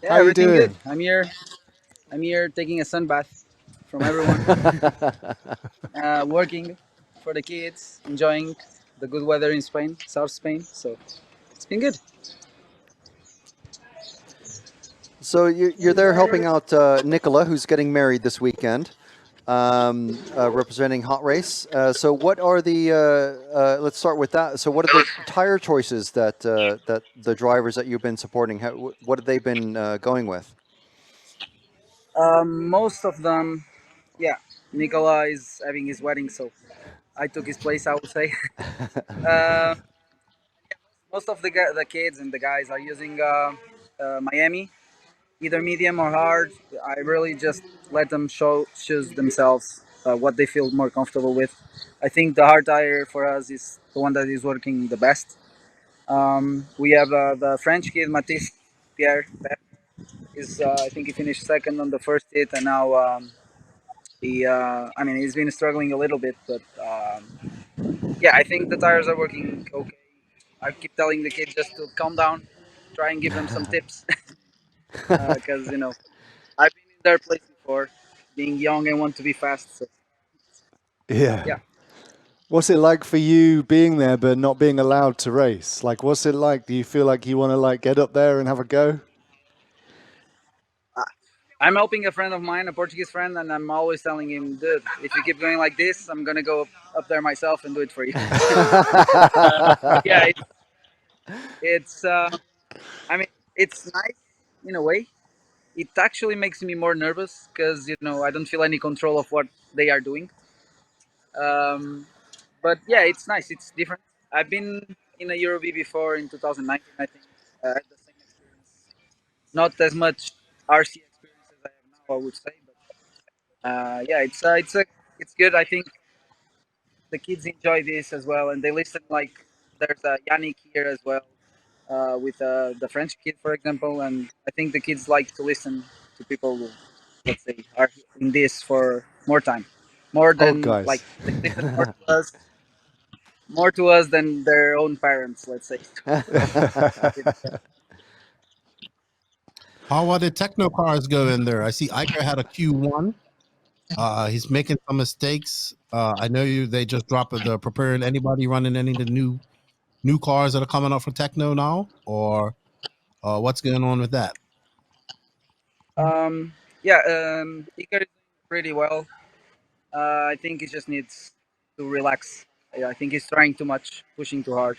Yeah, How you everything good. doing? I'm here. I'm here taking a sun bath from everyone. Working for the kids, enjoying the good weather in Spain, South Spain. So it's been good. So you're there helping out Nicola, who's getting married this weekend, representing Hot Race. So what are the? Let's start with that. So what are the tire choices that the drivers that you've been supporting? What have they been going with? Most of them, yeah. Nicola is having his wedding, so I took his place. I would say. uh, Most of the kids and the guys are using Miami, either medium or hard. I really just let them choose themselves what they feel more comfortable with. I think the hard tire for us is the one that is working the best. We have the French kid Matisse Pierre is I think he finished second on the first hit, and now I mean he's been struggling a little bit, but yeah, I think the tires are working okay. I keep telling the kids just to calm down, try and give them some tips, because I've been in their place before, being young and want to be fast. So Yeah. yeah, What's it like for you being there but not being allowed to race? Like, what's it like? Do you feel like you want to like get up there and have a go? I'm helping a friend of mine, a Portuguese friend, and I'm always telling him, dude, if you keep going like this, I'm gonna go up there myself and do it for you. Yeah, it's I mean, it's nice in a way. It actually makes me more nervous because I don't feel any control of what they are doing. Um, but yeah, it's nice. It's different. I've been in a Eurobe before in 2019. I think I had the same experience. Not as much RC experience as I have now, I would say. But yeah, it's good. I think the kids enjoy this as well, and they listen. Like there's a Yannick here as well, with the French kid, for example, and I think the kids like to listen to people who, let's say, are in this for more time, more Old than like guys. they listen more to us than their own parents, let's say. How are the techno cars going there? I see Iker had a Q1. He's making some mistakes. I know you. They just dropped the preparing. Anybody running any of the new cars that are coming out for techno now, or what's going on with that? Yeah, Iker is doing pretty well. I think he just needs to relax. Yeah, I think he's trying too much, pushing too hard.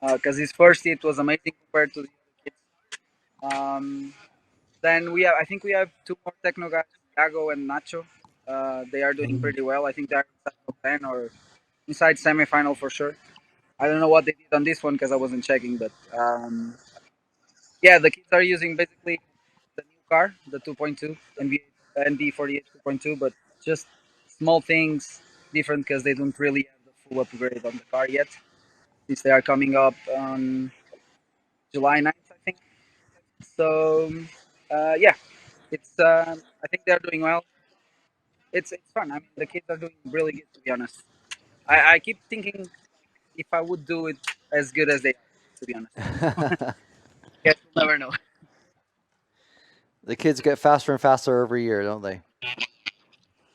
Because his first hit was amazing compared to the other kids. Um, then I think we have two more techno guys, Yago and Nacho. They are doing pretty well. I think they're inside top 10 or inside semifinal for sure. I don't know what they did on this one because I wasn't checking, but yeah, the kids are using basically the new car, the 2.2 NB48 2.2, but just small things different because they don't really have the full upgrade on the car yet, since they are coming up on July 9th, I think. So yeah, it's I think they're doing well. It's fun. I mean, the kids are doing really good, to be honest. I keep thinking if I would do it as good as they are, to be honest. Guess we'll never know. The kids get faster and faster every year, don't they?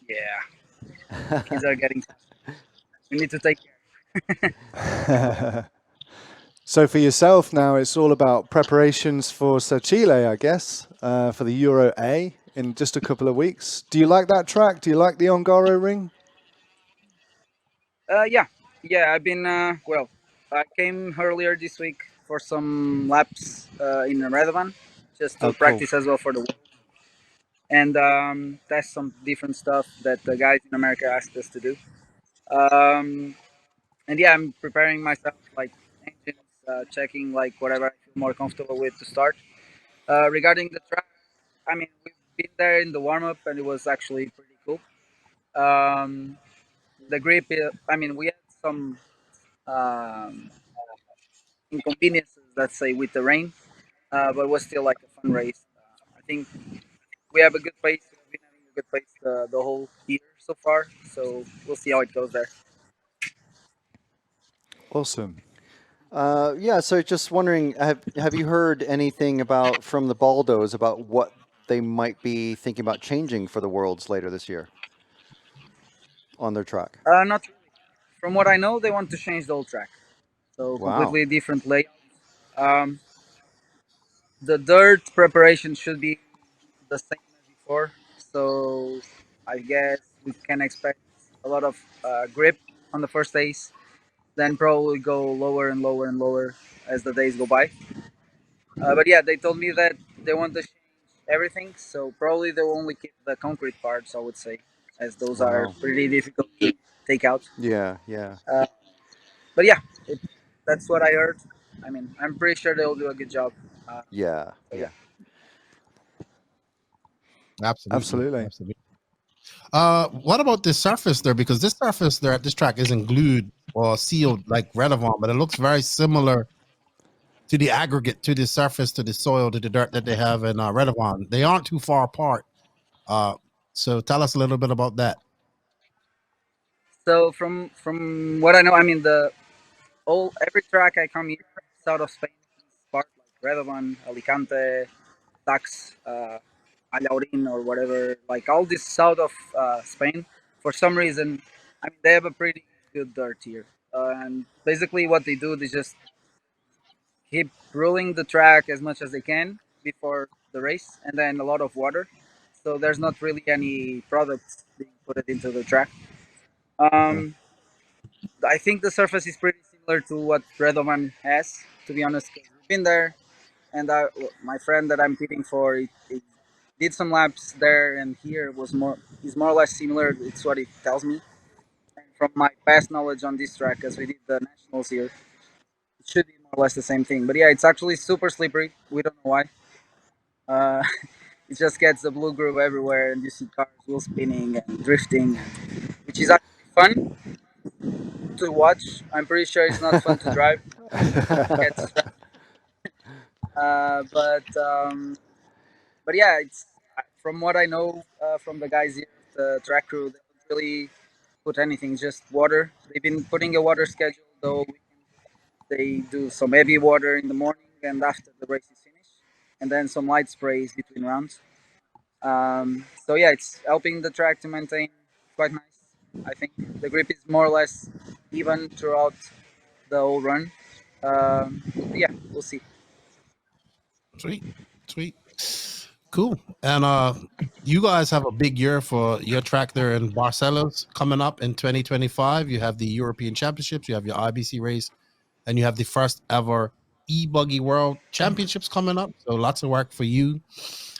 Yeah, kids are getting faster. We need to take care. So for yourself now, it's all about preparations for Chile, I guess, for the Euro A in just a couple of weeks. Do you like that track? Do you like the Ongaro ring? Yeah, yeah. I've been well. I came earlier this week for some laps in Radovan, just Oh, to cool. practice as well for the world and test some different stuff that the guys in America asked us to do. Um, and yeah, I'm preparing myself like engines, checking like whatever I feel more comfortable with to start. Regarding the track, I mean we've been there in the warm up and it was actually pretty cool. Um, the grip, I mean we had some um, inconveniences, let's say, with the rain, but it was still like a fun race. I think we have a good pace. We've been having a good pace the whole year so far, so we'll see how it goes there. Awesome. Yeah, so just wondering, have you heard anything about from the Baldos about what they might be thinking about changing for the Worlds later this year on their track? Not really. From what I know, they want to change the whole track, so Wow. completely different layout. Um, the dirt preparation should be the same as before, so I guess we can expect a lot of grip on the first days, then probably go lower and lower and lower as the days go by. But yeah, they told me that they want to change everything, so probably they will only keep the concrete parts, I would say, as those are Wow. pretty difficult to take out. Yeah, yeah, Uh, but yeah, that's what I heard. I mean, I'm pretty sure they'll do a good job. yeah, So yeah. yeah. Absolutely, Absolutely. absolutely. What about the surface there? Because this surface there at this track isn't glued or sealed like Redovan, but it looks very similar to the aggregate, to the surface, to the soil, to the dirt that they have in Redovan. They aren't too far apart. Uh, so tell us a little bit about that. So from what I know, I mean the all every track I come here south of Spain is part like Redovan, Alicante, Dax, Alaurin or whatever. Like all this south of Spain, for some reason, I mean they have a pretty good dirt here. And basically what they do, they just keep ruling the track as much as they can before the race, and then a lot of water. So there's not really any products being put it into the track. Okay. Um, I think the surface is pretty similar to what Redoman has, to be honest. 'Cause we've been there, and my friend that I'm pitting for, he did some laps there, and here was more. Is more or less similar. It's what he tells me. And from my past knowledge on this track, as we did the nationals here, it should be more or less the same thing. But yeah, it's actually super slippery. We don't know why. Uh, it just gets the blue groove everywhere, and you see cars wheel spinning and drifting, which is actually fun to watch. I'm pretty sure it's not fun to drive. Get stressed. Uh, but um, but yeah, it's from what I know from the guys here, the track crew, they don't really put anything, just water. They've been putting a water schedule though. They do some heavy water in the morning and after the race is finished, and then some light sprays between rounds. So yeah, it's helping the track to maintain quite nice. I think the grip is more or less even throughout the whole run. Yeah, we'll see. Sweet, sweet, cool. And you guys have a big year for your track there in Barcelos coming up in 2025. You have the European Championships, you have your IBC race, and you have the first ever e-buggy World Championships coming up. So lots of work for you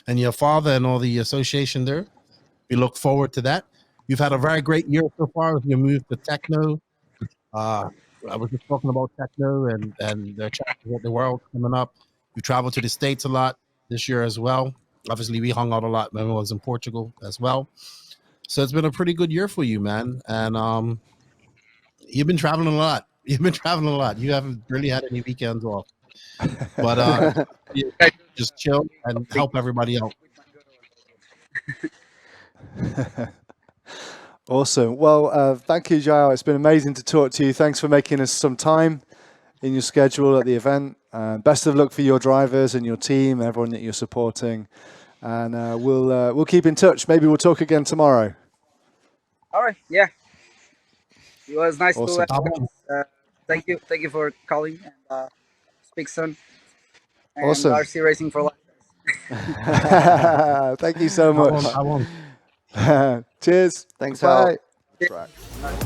and your father and all the association there. We look forward to that. You've had a very great year so far with your move to techno. Uh, I was just talking about techno and the challenges at the world coming up. You traveled to the States a lot this year as well. Obviously, we hung out a lot when I was in Portugal as well. So it's been a pretty good year for you, man. And you've been traveling a lot. You've been traveling a lot. You haven't really had any weekends off. But you I do just chill a and big help everybody out. with my girl. Awesome. Well, thank you, Joao. It's been amazing to talk to you. Thanks for making us some time in your schedule at the event. Best of luck for your drivers and your team, everyone that you're supporting. And we'll keep in touch. Maybe we'll talk again tomorrow. All right, yeah, it was nice to Awesome. have you guys. Thank you for calling and speak soon. And Awesome. RC Racing for life. Thank you so I much. won't. Cheers. Thanks, Bye. Al. Track. Bye.